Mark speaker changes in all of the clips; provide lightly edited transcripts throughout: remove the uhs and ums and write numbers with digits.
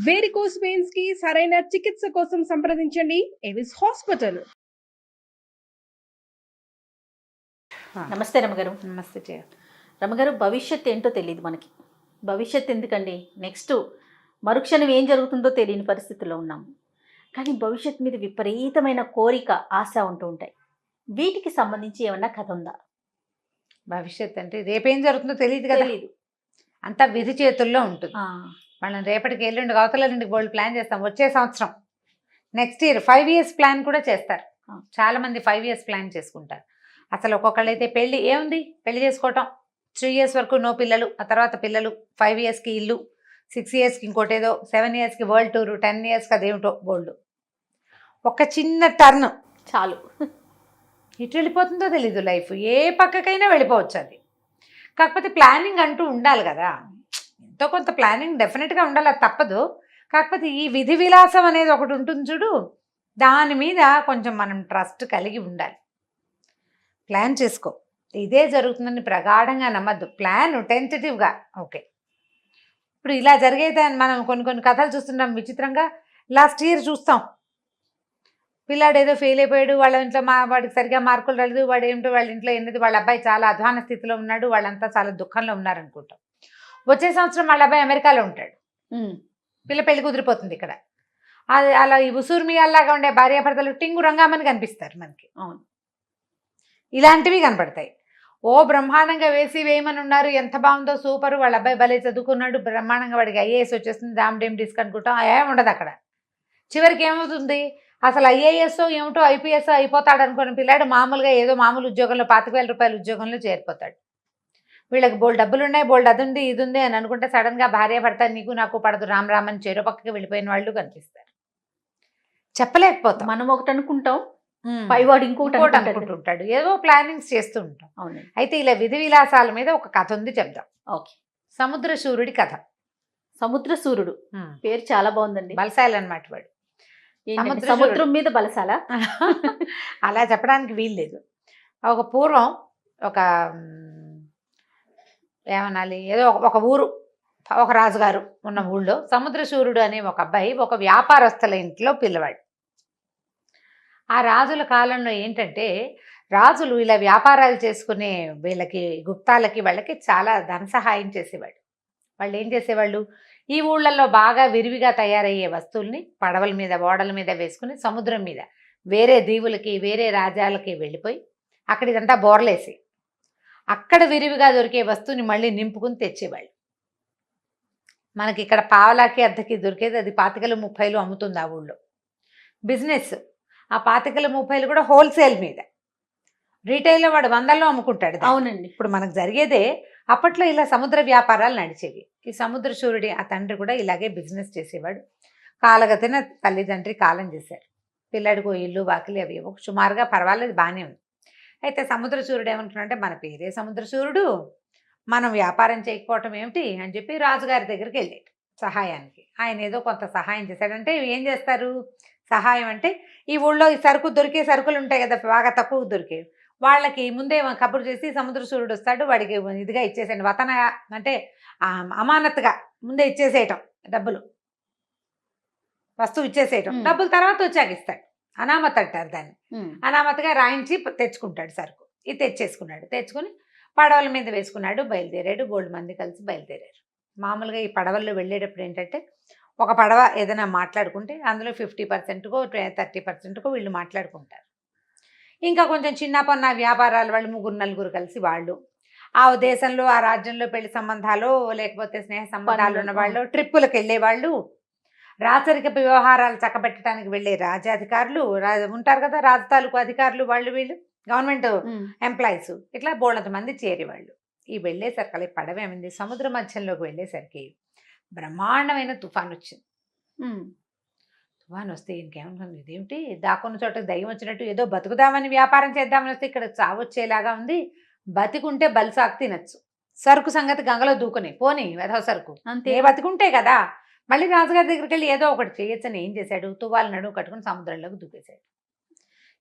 Speaker 1: Varicose veins కి సరైన చికిత్స కోసం సంప్రదించండి ఎవిస్ హాస్పిటల్.
Speaker 2: నమస్తే రమగారు.
Speaker 3: నమస్తే జయ.
Speaker 2: రమగారు, భవిష్యత్ ఏంటో తెలియదు మనకి. భవిష్యత్ ఎందుకండి, నెక్స్ట్ మరుక్షణం ఏం జరుగుతుందో తెలియని పరిస్థితుల్లో ఉన్నాము. కానీ భవిష్యత్ మీద విపరీతమైన కోరిక, ఆశ ఉంటూ ఉంటాయి. వీటికి సంబంధించి ఏమన్నా కథ ఉందా?
Speaker 3: భవిష్యత్ అంటే రేపేం జరుగుతుందో తెలియదు కదా,
Speaker 2: తెలీదు.
Speaker 3: అంతా విధి చేతుల్లో ఉంటుంది. మనం రేపటికి ఎల్లుండి అవతల నుండి గోల్డ్ ప్లాన్ చేస్తాం. వచ్చే సంవత్సరం నెక్స్ట్ ఇయర్ 5 years ప్లాన్ కూడా చేస్తారు. చాలా మంది 5 years ప్లాన్ చేసుకుంటారు. అసలు ఒక్కొక్కళ్ళు అయితే పెళ్ళి ఏముంది, పెళ్లి చేసుకోవటం 3 years వరకు నో పిల్లలు, ఆ తర్వాత పిల్లలు, 5 yearsకి ఇల్లు, 6 yearsకి ఇంకోటేదో, 7 yearsకి వరల్డ్ టూరు, 10 yearsకి అదేమిటో బోల్డ్. ఒక చిన్న టర్న్
Speaker 2: చాలు,
Speaker 3: ఇటు వెళ్ళిపోతుందో తెలీదు లైఫ్. ఏ పక్కకైనా వెళ్ళిపోవచ్చు అది. కాకపోతే ప్లానింగ్ అంటూ ఉండాలి కదా, ఎంతో కొంత ప్లానింగ్ డెఫినెట్గా ఉండాలి, అది తప్పదు. కాకపోతే ఈ విధి విలాసం అనేది ఒకటి ఉంటుంది చూడు, దాని మీద కొంచెం మనం ట్రస్ట్ కలిగి ఉండాలి. ప్లాన్ చేసుకో, ఇదే జరుగుతుందని ప్రగాఢంగా నమ్మద్దు. ప్లాన్ టెంటేటివ్గా ఓకే. ఇప్పుడు ఇలా జరిగేది మనం కొన్ని కథలు చూస్తున్నాం విచిత్రంగా. లాస్ట్ ఇయర్ చూస్తాం, పిల్లాడు ఏదో ఫెయిల్ అయిపోయాడు, వాళ్ళ ఇంట్లో వాడికి సరిగా మార్కులు రాలేదు, వాడు ఏమిటో వాళ్ళ ఇంట్లో ఎన్నది, వాళ్ళ అబ్బాయి చాలా అధ్వాన స్థితిలో ఉన్నాడు, వాళ్ళంతా చాలా దుఃఖంలో ఉన్నారనుకుంటాం. వచ్చే సంవత్సరం వాళ్ళ అబ్బాయి అమెరికాలో ఉంటాడు, పిల్ల పెళ్లి కుదిరిపోతుంది ఇక్కడ. అది అలా ఈ ఉసూరు మియాల్లాగా ఉండే భార్యాభర్తలు టింగు రంగామని కనిపిస్తారు మనకి. అవును, ఇలాంటివి కనపడతాయి. ఓ బ్రహ్మాండంగా వేయమని ఉన్నారు, ఎంత బాగుందో సూపరు, వాళ్ళ అబ్బాయి భలే చదువుకున్నాడు, బ్రహ్మాండంగా వాడికి IAS వచ్చేస్తుంది, డామ్ డిస్క్ అనుకుంటాం. ఏముండదు అక్కడ. చివరికి ఏమవుతుంది, అసలు IAS ఏమిటో IPS అయిపోతాడు అనుకున్న పిల్లాడు మామూలుగా ఏదో మామూలు ఉద్యోగంలో 25,000 రూపాయల ఉద్యోగంలో చేరిపోతాడు. వీళ్ళకి బోల్డ్ డబ్బులు ఉన్నాయి, బోల్డ్ అది ఉంది ఇది ఉంది అని అనుకుంటే సడన్గా భార్య భర్త నీకు నాకు పడదు రామ్ అని చెరో పక్కకి వెళ్ళిపోయిన వాళ్ళు కనిపిస్తారు. చెప్పలేకపోతాం.
Speaker 2: మనం ఒకటి అనుకుంటాం, పైవాడు ఇంకోటి
Speaker 3: అనుకుంటుంటాడు, ఏదో ప్లానింగ్స్ చేస్తూ ఉంటాం. అవును. అయితే ఇలా విధి విలాసాల మీద ఒక కథ ఉంది, చెప్దాం. ఓకే. సముద్ర సూర్యుడి కథ.
Speaker 2: సముద్ర సూర్యుడు పేరు చాలా బాగుందండి.
Speaker 3: బలశాలి అన్నమాట వాడు.
Speaker 2: సముద్రం మీద బలశాల
Speaker 3: అలా చెప్పడానికి వీల్లేదు. ఒక పూర్వం ఒక ఏమనాలి, ఏదో ఒక ఊరు, ఒక రాజుగారు ఉన్న ఊళ్ళో సముద్రసూర్యుడు అనే ఒక అబ్బాయి ఒక వ్యాపారస్తుల ఇంట్లో పిల్లవాడు. ఆ రాజుల కాలంలో ఏంటంటే, రాజులు ఇలా వ్యాపారాలు చేసుకునే వీళ్ళకి గుప్తాలకి వాళ్ళకి చాలా ధన సహాయం చేసేవాడు. వాళ్ళు ఏం చేసేవాళ్ళు, ఈ ఊళ్ళల్లో బాగా విరివిగా తయారయ్యే వస్తువుల్ని పడవల మీద ఓడల మీద వేసుకుని సముద్రం మీద వేరే దీవులకి వేరే రాజ్యాలకి వెళ్ళిపోయి అక్కడ ఇదంతా బోర్లేసి అక్కడ విరివిగా దొరికే వస్తువుని మళ్ళీ నింపుకుని తెచ్చేవాళ్ళు. మనకి ఇక్కడ పావలాకి అద్దెకి దొరికేది అది 25,30 అమ్ముతుంది ఆ ఊళ్ళో. బిజినెస్ ఆ 25,30 కూడా హోల్సేల్ మీద. రీటైల్లో వాడు 100లో అమ్ముకుంటాడు.
Speaker 2: అవునండి.
Speaker 3: ఇప్పుడు మనకు జరిగేదే. అప్పట్లో ఇలా సముద్ర వ్యాపారాలు నడిచేవి. ఈ సముద్ర సూర్యుడి ఆ తండ్రి కూడా ఇలాగే బిజినెస్ చేసేవాడు. కాలగతిన తల్లిదండ్రి కాలం చేశారు. పిల్లాడికి ఇల్లు వాకిలి అవి సుమారుగా పర్వాలేదు, బాగానే ఉంది. అయితే సముద్ర సూర్యుడు ఏమంటున్నాడంటే, మన పేరే సముద్ర సూర్యుడు, మనం వ్యాపారం చేయకపోవటం ఏమిటి అని చెప్పి రాజుగారి దగ్గరికి వెళ్ళాడు సహాయానికి. ఆయన ఏదో కొంత సహాయం చేశాడంటే, ఏం చేస్తారు సహాయం అంటే, ఈ ఊళ్ళో ఈ దొరికే సరుకులు ఉంటాయి కదా బాగా తక్కువ దొరికేవి, వాళ్ళకి ముందే కబురు చేసి సముద్ర సూర్యుడు వస్తాడు, వాడికి ఇదిగా ఇచ్చేసేయండి, వతన అంటే అమానత్తుగా ముందే ఇచ్చేసేయటం, డబ్బులు వస్తువు ఇచ్చేసేయటం, డబ్బులు తర్వాత వచ్చాక ఇస్తాడు. అనామత్ అంటారు దాన్ని. అనామత్గా రాయించి తెచ్చుకుంటాడు సరుకు. ఇది తెచ్చేసుకున్నాడు. తెచ్చుకుని పడవల మీద వేసుకున్నాడు, బయలుదేరాడు. బోల్డ్ మంది కలిసి బయలుదేరారు. మామూలుగా ఈ పడవల్లో వెళ్ళేటప్పుడు ఏంటంటే, ఒక పడవ ఏదైనా మాట్లాడుకుంటే అందులో 50%కో 30%కో వీళ్ళు మాట్లాడుకుంటారు. ఇంకా కొంచెం చిన్న పన్న వ్యాపారాలు వాళ్ళు 3-4 కలిసి వాళ్ళు ఆ దేశంలో ఆ రాజ్యంలో పెళ్లి సంబంధాలు లేకపోతే స్నేహ సంబంధాలు ఉన్న వాళ్ళు, ట్రిప్పులకు వెళ్ళేవాళ్ళు, రాచరికపు వ్యవహారాలు చక్కబెట్టడానికి వెళ్ళే రాజాధికారులు ఉంటారు కదా, రాజు తాలూకు అధికారులు, వాళ్ళు వీళ్ళు గవర్నమెంట్ ఎంప్లాయీస్, ఇట్లా బోళ్ళంత మంది చేరేవాళ్ళు. ఈ వెళ్ళేసరికి పడవ ఏమైంది, సముద్ర మధ్యంలోకి వెళ్ళేసరికి బ్రహ్మాండమైన తుఫాన్ వచ్చింది. తుఫాన్ వస్తే ఇంకేమనుకుంది, ఇదేమిటి దాక్కున్న చోట దయ్యం వచ్చినట్టు, ఏదో బతుకుదామని వ్యాపారం చేద్దామని వస్తే ఇక్కడ చావొచ్చేలాగా ఉంది, బతికుంటే బలిసాకు తినచ్చు, సరుకు సంగతి గంగలో దూకుని పోనీ వెధవ సరుకు అంతే, బతికుంటే కదా. మళ్ళీ రాజుగారి దగ్గరికి వెళ్ళి ఏదో ఒకటి చేయొచ్చని ఏం చేశాడు, తువ్వాలు నడుము కట్టుకుని సముద్రంలోకి దూకేశాడు.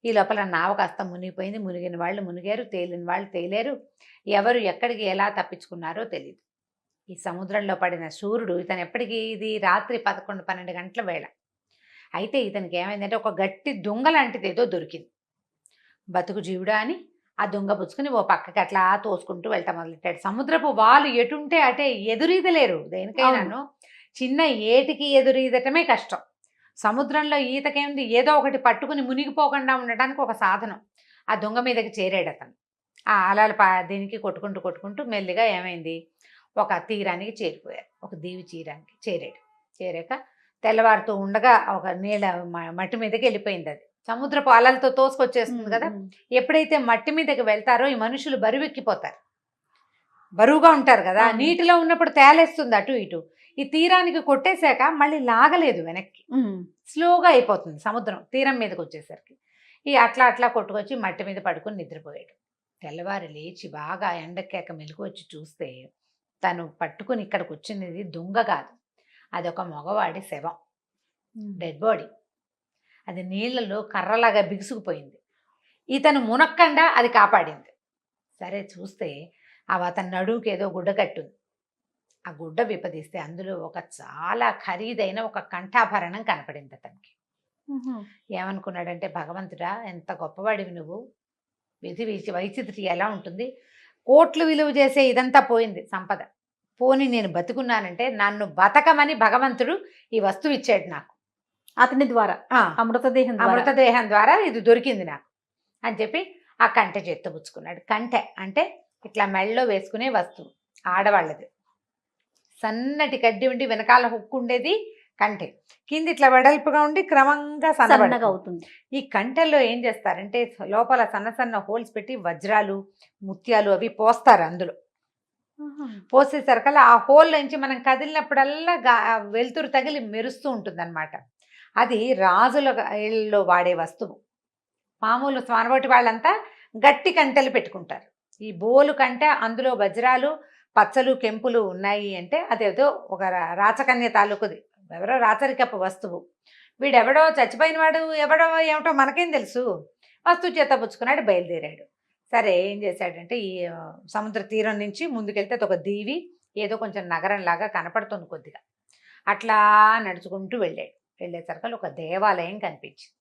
Speaker 3: ఈ లోపల నావ కాస్త మునిగిపోయింది. మునిగిన వాళ్ళు మునిగారు, తేలిన వాళ్ళు తేలేరు. ఎవరు ఎక్కడికి ఎలా తప్పించుకున్నారో తెలియదు. ఈ సముద్రంలో పడిన సూర్యుడు ఇతను ఎప్పటికీ ఇది రాత్రి 11-12 గంటల వేళ. అయితే ఇతనికి ఏమైందంటే ఒక గట్టి దొంగ లాంటిది ఏదో దొరికింది. బతుకు జీవుడా అని ఆ దొంగ పుచ్చుకుని ఓ పక్కకి అట్లా తోసుకుంటూ వెళ్తా మొదలెట్టాడు. సముద్రపు వాళ్ళు ఎటుంటే అటే ఎదురీదలేరు దేనికైనాను. చిన్న ఏటికి ఎదురీదటమే కష్టం. సముద్రంలో ఈతకేంది, ఏదో ఒకటి పట్టుకుని మునిగిపోకుండా ఉండడానికి ఒక సాధనం. ఆ దొంగ మీదకి చేరాడు అతను. ఆ అలలు దీనికి కొట్టుకుంటూ మెల్లిగా ఏమైంది, ఒక తీరానికి చేరిపోయారు. ఒక దీవి తీరానికి చేరాక తెల్లవారుతూ ఉండగా ఒక నీళ్ళ మట్టి మీదకి వెళ్ళిపోయింది. అది సముద్రపు అలలతో తోసుకొచ్చేస్తుంది కదా. ఎప్పుడైతే మట్టి మీదకి వెళ్తారో ఈ మనుషులు బరువెక్కిపోతారు, బరువుగా ఉంటారు కదా. నీటిలో ఉన్నప్పుడు తేలేస్తుంది అటు ఇటు. ఈ తీరానికి కొట్టేశాక మళ్ళీ లాగలేదు వెనక్కి, స్లోగా అయిపోతుంది సముద్రం తీరం మీదకి వచ్చేసరికి. ఈ అట్లా కొట్టుకొచ్చి మట్టి మీద పడుకొని నిద్రపోయాడు. తెల్లవారు లేచి బాగా ఎండక్కాక మెలకు వచ్చి చూస్తే తను పట్టుకుని ఇక్కడికి వచ్చినది దొంగ కాదు, అదొక మగవాడి శవం, డెడ్ బాడీ. అది నీళ్ళలో కర్రలాగా బిగుసుకుపోయింది. ఇతను మునక్కండా అది కాపాడింది. సరే చూస్తే అతని నడువుకి ఏదో గుడ్డ కట్టుంది. ఆ గుడ్డ విప్పదీస్తే అందులో ఒక చాలా ఖరీదైన ఒక కంఠాభరణం కనపడింది అతనికి. ఏమనుకున్నాడంటే, భగవంతుడా ఎంత గొప్పవాడివి నువ్వు, విధి వైచిత్రి ఎలా ఉంటుంది, కోట్లు విలువ చేసే ఇదంతా పోయింది సంపద, పోని నేను బతుకున్నానంటే నన్ను బతకమని భగవంతుడు ఈ వస్తువు ఇచ్చాడు నాకు,
Speaker 2: అతని ద్వారా
Speaker 3: అమృతదేహం ద్వారా ఇది దొరికింది నాకు అని చెప్పి ఆ కంటె చేత్తబుచ్చుకున్నాడు. కంటె అంటే ఇట్లా మెళ్ళలో వేసుకునే వస్తువు, ఆడవాళ్ళది. సన్నటి కడ్డి ఉండి వెనకాల హుక్కు ఉండేది కంటె, కింద ఇట్లా వెడల్పుగా ఉండి క్రమంగా సన్నగా
Speaker 2: అవుతుంది.
Speaker 3: ఈ కంటెల్లో ఏం చేస్తారంటే లోపల సన్న హోల్స్ పెట్టి వజ్రాలు ముత్యాలు అవి పోస్తారు. అందులో పోసేసరికల్లా ఆ హోల్ నుంచి మనం కదిలినప్పుడల్లా వెలుతురు తగిలి మెరుస్తూ ఉంటుంది అనమాట. అది రాజులలో వాడే వస్తువు. మామూలు స్వానబోటి వాళ్ళంతా గట్టి కంటెలు పెట్టుకుంటారు. ఈ బోలు కంటే అందులో వజ్రాలు పచ్చలు కెంపులు ఉన్నాయి అంటే అదేదో ఒక రాచకన్య తాలూకుది, ఎవరో రాచరికపు వస్తువు. వీడెవడో చచ్చిపోయిన వాడు ఎవడో ఏమిటో మనకేం తెలుసు. వస్తువు చేత పుచ్చుకున్నాడు, బయలుదేరాడు. సరే ఏం చేశాడంటే ఈ సముద్ర తీరం నుంచి ముందుకెళ్తే ఒక దీవి ఏదో కొంచెం నగరంలాగా కనపడుతుంది కొద్దిగా. అట్లా నడుచుకుంటూ వెళ్ళేసరికి ఒక దేవాలయం కనిపించింది.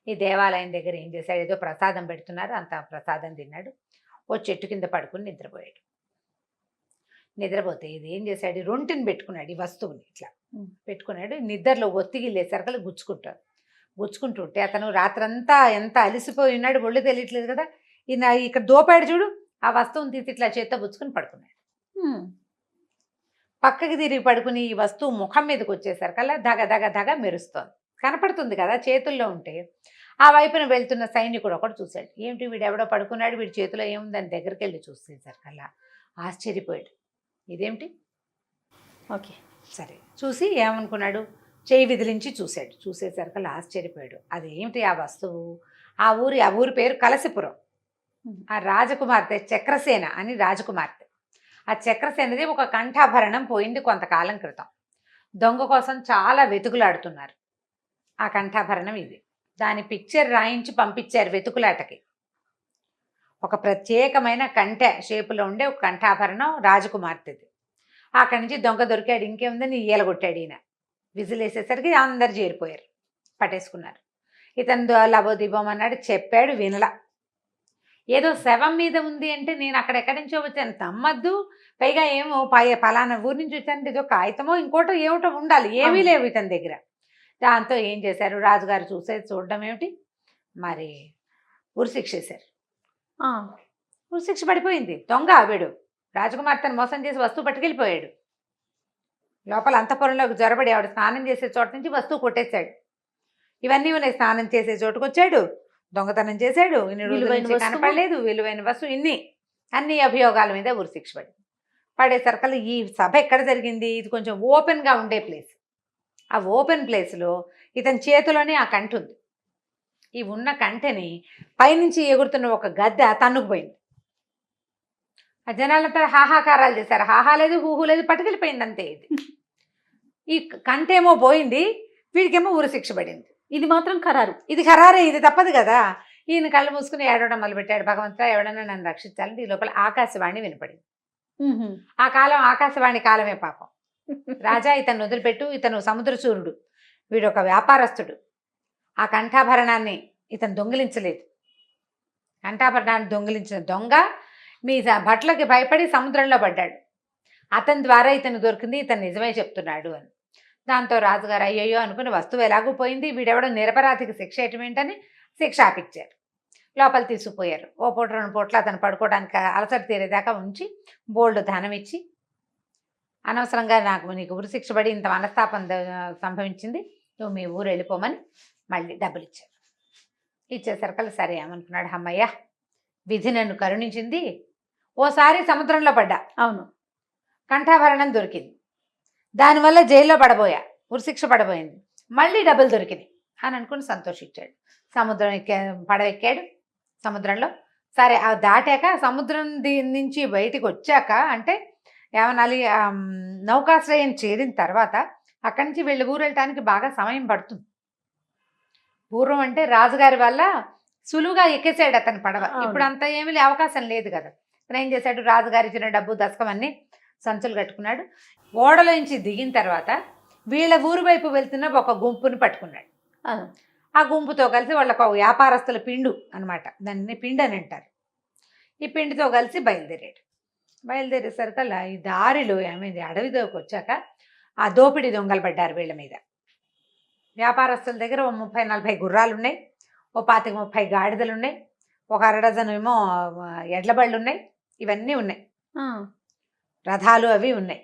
Speaker 3: ఈ దేవాలయం దగ్గర ఏం చేశాడు, ఏదో ప్రసాదం పెడుతున్నారు, అంత ప్రసాదం తిన్నాడు. ఓ చెట్టు కింద పడుకుని నిద్రపోయాడు. నిద్రపోతే ఇది ఏం చేశాడు, రొంటిని పెట్టుకున్నాడు, ఈ వస్తువుని ఇట్లా పెట్టుకున్నాడు. నిద్రలో ఒత్తిగిలేసరికి గుచ్చుకుంటుంటే అతను రాత్రంతా ఎంత అలిసిపోయి ఉన్నాడు, ఒళ్ళు తెలియట్లేదు కదా. ఈయన ఇక్కడ దోపాడు చూడు, ఆ వస్తువుని తీసి ఇట్లా చేత్తో బుచ్చుకుని పడుకున్నాడు. పక్కకి తిరిగి పడుకుని ఈ వస్తువు ముఖం మీదకి వచ్చేసరికల్లా ధగ మెరుస్తోంది, కనపడుతుంది కదా చేతుల్లో ఉంటే. ఆ వైపున వెళ్తున్న సైనికుడు ఒకటి చూశాడు. ఏమిటి వీడెవడో పడుకున్నాడు, వీడి చేతిలో ఏముందని దగ్గరికి వెళ్ళి చూసేసరికల్లా ఆశ్చర్యపోయాడు. ఇదేమిటి?
Speaker 2: ఓకే
Speaker 3: సరే చూసి ఏమనుకున్నాడు, చేయి విదిలించి చూసేసరికల్లా ఆశ్చర్యపోయాడు. అది ఏమిటి ఆ వస్తువు? ఆ ఊరి పేరు కలసిపురం. ఆ రాజకుమార్తె చక్రసేన అని రాజకుమార్తె. ఆ చక్రసేనది ఒక కంఠాభరణం పోయింది కొంతకాలం క్రితం. దొంగ కోసం చాలా వెతుకులాడుతున్నారు. ఆ కంఠాభరణం ఇది. దాని పిక్చర్ రాయించి పంపించారు వెతుకులాటకి. ఒక ప్రత్యేకమైన కంఠె షేపులో ఉండే ఒక కంఠాభరణం రాజకుమార్తెది. అక్కడి నుంచి దొంగ దొరికాడు. ఇంకేముందని ఈలగొట్టాడు ఈయన. విజిలేసేసరికి అందరు చేరిపోయారు, పట్టేసుకున్నారు. ఇతను లబోదిబోం అన్నాడు, చెప్పాడు, వినలా. ఏదో శవం మీద ఉంది అంటే నేను అక్కడెక్కడి నుంచో వచ్చాను, నమ్మద్దు. పైగా ఏమో పలానా ఊరి నుంచి వచ్చానంటే ఏదో కాగితమో ఇంకోటో ఏమిటో ఉండాలి, ఏమీ లేవు ఇతని దగ్గర. దాంతో ఏం చేశారు, రాజుగారు చూడడం ఏమిటి, మరి ఉరిశిక్ష వేశారు. ఉరిశిక్ష పడిపోయింది. దొంగ వీడు రాజకుమార్తెను మోసం చేసి వస్తువు పట్టుకెళ్ళిపోయాడు. లోపల అంతఃపురంలోకి జొరబడి ఆవిడ స్నానం చేసే చోట నుంచి వస్తువు కొట్టేశాడు. ఇవన్నీ ఉన్నాయి. స్నానం చేసే చోటుకు వచ్చాడు, దొంగతనం చేశాడు, కనపడలేదు, విలువైన వస్తువు, అన్ని అభియోగాల మీద ఉరిశిక్ష పడేసరికల్లా ఈ సభ ఎక్కడ జరిగింది, ఇది కొంచెం ఓపెన్గా ఉండే ప్లేస్. ఆ ఓపెన్ ప్లేస్లో ఇతని చేతిలోనే ఆ కంఠ ఉంది. ఈ ఉన్న కంటెని పైనుంచి ఎగురుతున్న ఒక గద్దె తన్నుకుపోయింది. ఆ జనాలంతా హాహాకారాలు చేశారు. హాహా లేదు, హూహు లేదు, పట్టుకెళ్ళిపోయింది అంతే. ఈ కంటేమో పోయింది, వీడికేమో ఉరిశిక్ష పడింది.
Speaker 2: ఇది మాత్రం ఖరారు.
Speaker 3: ఇది ఖరారే, ఇది తప్పదు కదా. ఈయన కళ్ళు మూసుకుని ఏడవడం మొదలుపెట్టాడు. భగవంతుడా ఎవడన్నా నన్ను రక్షించాలంటే ఈ లోపల ఆకాశవాణి వినపడింది. ఆ కాలం ఆకాశవాణి కాలమే పాపం. రాజా ఇతను వదిలిపెట్టు, ఇతను సముద్రచూరుడు, వీడు ఒక వ్యాపారస్తుడు. ఆ కంఠాభరణాన్ని ఇతను దొంగిలించలేదు. కంఠాభరణాన్ని దొంగిలించిన దొంగ మీ భట్లకి భయపడి సముద్రంలో పడ్డాడు. అతని ద్వారా ఇతను దొరికింది, ఇతను నిజమే చెప్తున్నాడు అని. దాంతో రాజుగారు అయ్యయ్యో అనుకుని వస్తువు ఎలాగూ పోయింది, వీడెవడో నిరపరాధికి శిక్ష ఏంటని శిక్ష ఆపిచ్చారు. లోపల తీసుకుపోయారు. ఓ పూట 2 పూటలు అతను పడుకోవడానికి అలసట తీరేదాకా ఉంచి బోల్డ్ ధనం ఇచ్చి, అనవసరంగా నీకు ఉరిశిక్ష పడి ఇంత మనస్తాపం సంభవించింది, నువ్వు మీ ఊరు వెళ్ళిపోమని మళ్ళీ డబ్బులు ఇచ్చారు. ఇచ్చేసరికల్లా సరే ఏమనుకున్నాడు, అమ్మయ్య విధి నన్ను కరుణించింది, ఓసారి సముద్రంలో పడ్డా,
Speaker 2: అవును,
Speaker 3: కంఠాభరణం దొరికింది, దానివల్ల జైల్లో పడబోయా, ఉరిశిక్ష పడబోయింది, మళ్ళీ డబ్బులు దొరికినాయి అని అనుకుని సంతోషించాడు. సముద్రం పడవెక్కాడు. సముద్రంలో సరే ఆ దాటాక సముద్రం నుంచి బయటికి వచ్చాక అంటే ఏమనాలి, నౌకాశ్రయం చేరిన తర్వాత అక్కడి నుంచి ఊరు వెళ్ళటానికి బాగా సమయం పడుతుంది. పూర్వం అంటే రాజుగారి వల్ల సులువుగా ఎక్కేసాడు అతని పడవ. ఇప్పుడు అంత ఏమీ అవకాశం లేదు కదా. అతను ఏం చేశాడు, రాజుగారి ఇచ్చిన డబ్బు దశకం అన్ని సంచులు కట్టుకున్నాడు. ఓడలో నుంచి దిగిన తర్వాత వీళ్ళ ఊరు వైపు వెళ్తున్న ఒక గుంపుని పట్టుకున్నాడు. ఆ గుంపుతో కలిసి వాళ్ళకు వ్యాపారస్తుల పిండు అనమాట, దాన్ని పిండి అని అంటారు. ఈ పిండితో కలిసి బయలుదేరాడు. బయలుదేరేసరికల్లా ఈ దారిలో ఏమైంది, అడవిలోకి వచ్చాక ఆ దోపిడీ దొంగలు పడ్డారు వీళ్ళ మీద. వ్యాపారస్తుల దగ్గర ఓ 30-40 గుర్రాలు ఉన్నాయి, ఓ 25-30 గాడిదలు ఉన్నాయి, ఒక 1 డజన్ ఏమో ఎడ్ల బళ్ళు ఉన్నాయి, ఇవన్నీ ఉన్నాయి, రథాలు అవి ఉన్నాయి.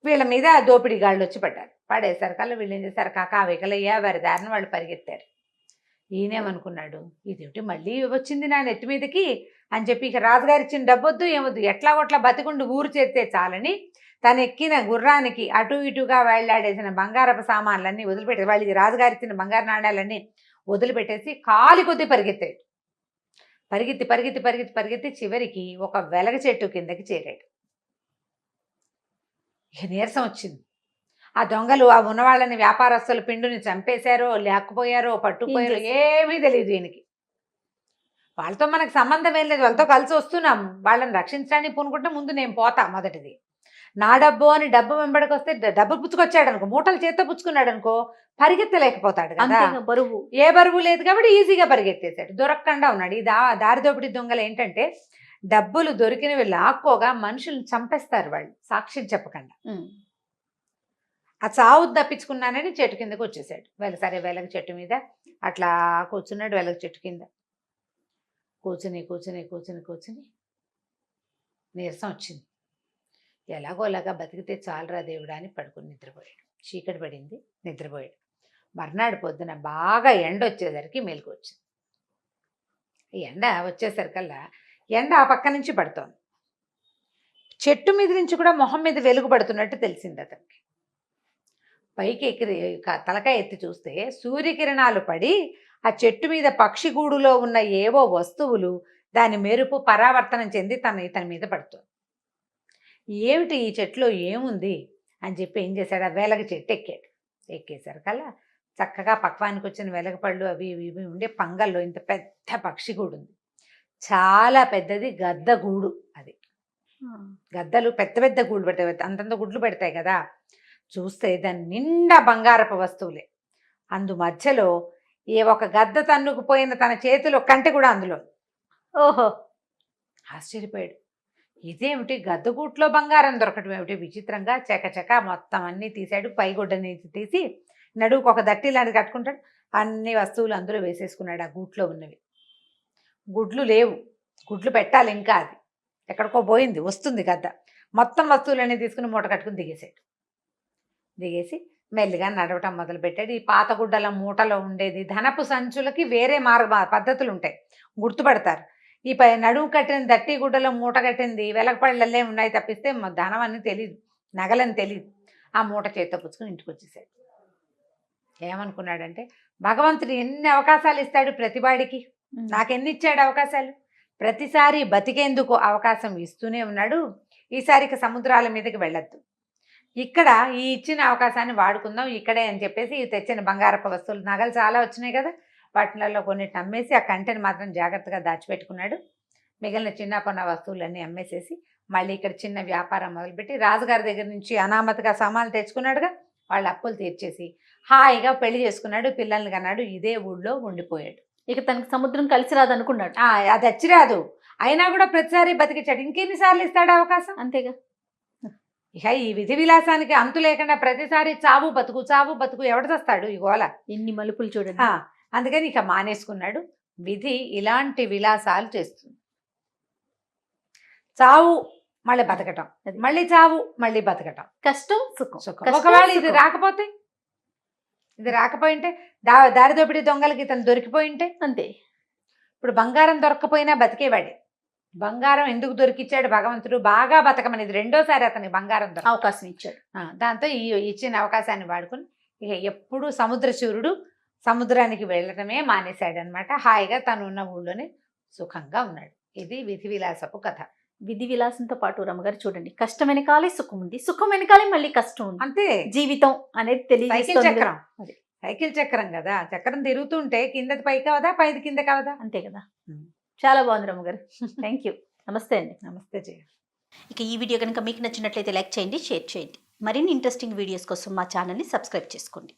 Speaker 3: వీళ్ళ మీద దోపిడీ గాళ్ళు వచ్చి పడ్డారు. పడేసరికల్లా వీళ్ళు ఏం చేశారు, కాకా వికలయ్యా వారి దారిని వాళ్ళు పరిగెత్తారు. ఈయనేమనుకున్నాడు, ఇదేమిటి మళ్ళీ వచ్చింది నా నెత్తి మీదకి అని చెప్పి, ఇక రాజుగారు ఇచ్చిన డబ్బొద్దు ఏమొద్దు, ఎట్లా కొట్లా బతికుండు ఊరు చేస్తే చాలని తను ఎక్కిన గుర్రానికి అటు ఇటుగా వేళ్లాడేసిన బంగారపు సామాన్లన్నీ వదిలిపెట్టి, వాళ్ళకి రాజుగారి ఇచ్చిన బంగారు నాణ్యాలన్నీ వదిలిపెట్టేసి కాలి కొద్దీ పరిగెత్తాడు. పరిగెత్తి పరిగెత్తి పరిగెత్తి పరిగెత్తి చివరికి ఒక వెలగ చెట్టు కిందకి చేరాడు. ఇక నీరసం వచ్చింది. ఆ దొంగలు ఆ ఉన్నవాళ్ళని వ్యాపారస్తుల పిండుని చంపేశారో లేకపోయారో పట్టుకుపోయారో ఏమీ తెలియదు ఈయనకి. వాళ్ళతో మనకు సంబంధం ఏం లేదు, వాళ్ళతో కలిసి వస్తున్నాం, వాళ్ళని రక్షించడానికి పూనుకుంటే ముందు నేను పోతా, మొదటిది నా డబ్బు అని డబ్బు వెంబడికి వస్తే డబ్బు పుచ్చుకొచ్చాడు అనుకో, మూటలు చేత్తో పుచ్చుకున్నాడు అనుకో, పరిగెత్తలేకపోతాడు కదా,
Speaker 2: బరువు
Speaker 3: ఏ బరువు లేదు కాబట్టి ఈజీగా పరిగెత్తేశాడు, దొరకకుండా ఉన్నాడు. ఈ దారి దోపిడీ దొంగలు ఏంటంటే డబ్బులు దొరికినవి లాక్కోగా మనుషులను చంపేస్తారు వాళ్ళు సాక్ష్యం చెప్పకుండా. ఆ చావు తప్పించుకున్నానని చెట్టు కిందకు వచ్చేసాడు. సరే వెలగ చెట్టు మీద అట్లా కూర్చున్నాడు. వెలగ చెట్టు కింద కూర్చుని కూర్చుని కూర్చుని కూర్చుని నీరసం వచ్చింది. ఎలాగోలాగా బతికితే చాలరా దేవుడా అని పడుకుని నిద్రపోయాడు. చీకటి పడింది, నిద్రపోయాడు. మర్నాడు పొద్దున బాగా ఎండ వచ్చేసరికి మెలకు వచ్చింది. ఎండ వచ్చేసరికల్లా ఎండ ఆ పక్క నుంచి పడుతోంది. చెట్టు మీద నుంచి కూడా మొహం మీద వెలుగు పడుతున్నట్టు తెలిసింది అతనికి. పైకి ఎక్కి తలకాయ ఎత్తి చూస్తే సూర్యకిరణాలు పడి ఆ చెట్టు మీద పక్షిగూడులో ఉన్న ఏవో వస్తువులు దాని మెరుపు పరావర్తనం చెంది ఇతని మీద పడుతుంది. ఏమిటి ఈ చెట్టులో ఏముంది అని చెప్పి ఏం చేశాడు, ఆ వెలగ చెట్టు ఎక్కాడు. ఎక్కేసరికల్లా చక్కగా పక్వానికి వచ్చిన వెలగపళ్ళు అవి ఇవి ఉండే పంగల్లో ఇంత పెద్ద పక్షిగూడు ఉంది. చాలా పెద్దది గద్దగూడు. అది గద్దలు పెద్ద పెద్ద గూడు పెడతాయి, అంతంత గుడ్లు పెడతాయి కదా. చూస్తే దాని నిండా బంగారపు వస్తువులే. అందు మధ్యలో ఒక గద్ద తన్నుకుపోయిన తన చేతిలో కంటె కూడా అందులో.
Speaker 2: ఓహో,
Speaker 3: ఆశ్చర్యపోయాడు. ఇదేమిటి గద్దగూట్లో బంగారం దొరకటం ఏమిటి విచిత్రంగా. చకచక మొత్తం అన్నీ తీశాడు. పైగుడ్డని తీసి నడువుకు ఒక దట్టి లాంటిది కట్టుకుంటాడు. అన్ని వస్తువులు అందులో వేసేసుకున్నాడు. ఆ గూట్లో ఉన్నవి గుడ్లు లేవు, గుడ్లు పెట్టాలి ఇంకా, అది ఎక్కడికో పోయింది, వస్తుంది గద్ద. మొత్తం వస్తువులన్నీ తీసుకుని మూట కట్టుకుని దిగేసి మెల్లిగా నడవటం మొదలుపెట్టాడు. ఈ పాత గుడ్డల మూటలో ఉండేది ధనపు సంచులకి వేరే పద్ధతులు ఉంటాయి, గుర్తుపడతారు. ఈ నడుము కట్టిన దట్టి గుడ్డలో మూట కట్టింది వెలగపళ్ళల్లే ఉన్నాయి తప్పిస్తే ధనం అని తెలియదు, నగలని తెలియదు. ఆ మూట చేత్తో పుచ్చుకుని ఇంటికి వచ్చేసాడు. ఏమనుకున్నాడంటే, భగవంతుడు ఎన్ని అవకాశాలు ఇస్తాడు ప్రతివాడికి, నాకెన్ని ఇచ్చాడు అవకాశాలు, ప్రతిసారి బతికేందుకు అవకాశం ఇస్తూనే ఉన్నాడు. ఈసారికి సముద్రాల మీదకి వెళ్ళొద్దు, ఇక్కడ ఈ ఇచ్చిన అవకాశాన్ని వాడుకుందాం ఇక్కడే అని చెప్పేసి తెచ్చిన బంగారపు వస్తువులు, నగలు చాలా వచ్చినాయి కదా, వాటిలలో కొన్నిటిని అమ్మేసి ఆ కంటెని మాత్రం జాగ్రత్తగా దాచిపెట్టుకున్నాడు. మిగిలిన చిన్న పొన్న వస్తువులన్నీ అమ్మేసేసి మళ్ళీ ఇక్కడ చిన్న వ్యాపారం మొదలుపెట్టి రాజుగారి దగ్గర నుంచి అనామతిగా సామాన్లు తెచ్చుకున్నాడుగా, వాళ్ళ అప్పులు తీర్చేసి హాయిగా పెళ్లి చేసుకున్నాడు, పిల్లల్ని కన్నాడు, ఇదే ఊళ్ళో ఉండిపోయాడు.
Speaker 2: ఇక తనకు సముద్రం కలిసి రాదనుకున్నాడు.
Speaker 3: అది అచ్చిరాదు, అయినా కూడా ప్రతిసారి బతికించాడు. ఇంకెన్నిసార్లు ఇస్తాడు అవకాశం?
Speaker 2: అంతేగా.
Speaker 3: ఇక ఈ విధి విలాసానికి అంతు లేకుండా ప్రతిసారి చావు బతుకు ఎవడు చేస్తాడు ఈ గోల?
Speaker 2: ఎన్ని మలుపులు చూడండి.
Speaker 3: అందుకని ఇక మానేసుకున్నాడు. విధి ఇలాంటి విలాసాలు చేస్తుంది. చావు మళ్ళీ బతకటం, మళ్ళీ చావు మళ్ళీ బతకటం,
Speaker 2: కష్టం సుఖం.
Speaker 3: ఒకవేళ ఇది రాకపోయింటే దారి దోపిడీ దొంగలకి ఇతను దొరికిపోయింటే
Speaker 2: అంతే.
Speaker 3: ఇప్పుడు బంగారం దొరకపోయినా బతికేవాడే. బంగారం ఎందుకు దొరికిచ్చాడు భగవంతుడు? బాగా బతకమని. ఇది రెండోసారి అతనికి బంగారం
Speaker 2: అవకాశం ఇచ్చాడు.
Speaker 3: దాంతో ఈ ఇచ్చిన అవకాశాన్ని వాడుకుని ఇక ఎప్పుడు సముద్రశూరుడు సముద్రానికి వెళ్ళటమే మానేశాడు అనమాట. హాయిగా తను ఉన్న ఊళ్ళోనే సుఖంగా ఉన్నాడు. ఇది విధి విలాసపు కథ.
Speaker 2: విధి విలాసంతో పాటు రమ్మగారు చూడండి, కష్టం వెనకాలే సుఖం ఉంది, సుఖం వెనకాలే మళ్ళీ కష్టం ఉంది.
Speaker 3: అంతే
Speaker 2: జీవితం అనేది
Speaker 3: సైకిల్ చక్రం. సైకిల్ చక్రం కదా, చక్రం తిరుగుతుంటే కిందది పైకి అవదా, పైది కింద కావదా?
Speaker 2: అంతే కదా. చాలా బాగుంది రమ్మగారు. Thank you. నమస్తే అండి.
Speaker 3: నమస్తే జయ.
Speaker 2: ఇక ఈ వీడియో కనుక మీకు నచ్చినట్లయితే లైక్ చేయండి, షేర్ చేయండి. మరిన్ని ఇంట్రెస్టింగ్ వీడియోస్ కోసం మా ఛానల్ని సబ్స్క్రైబ్ చేసుకోండి.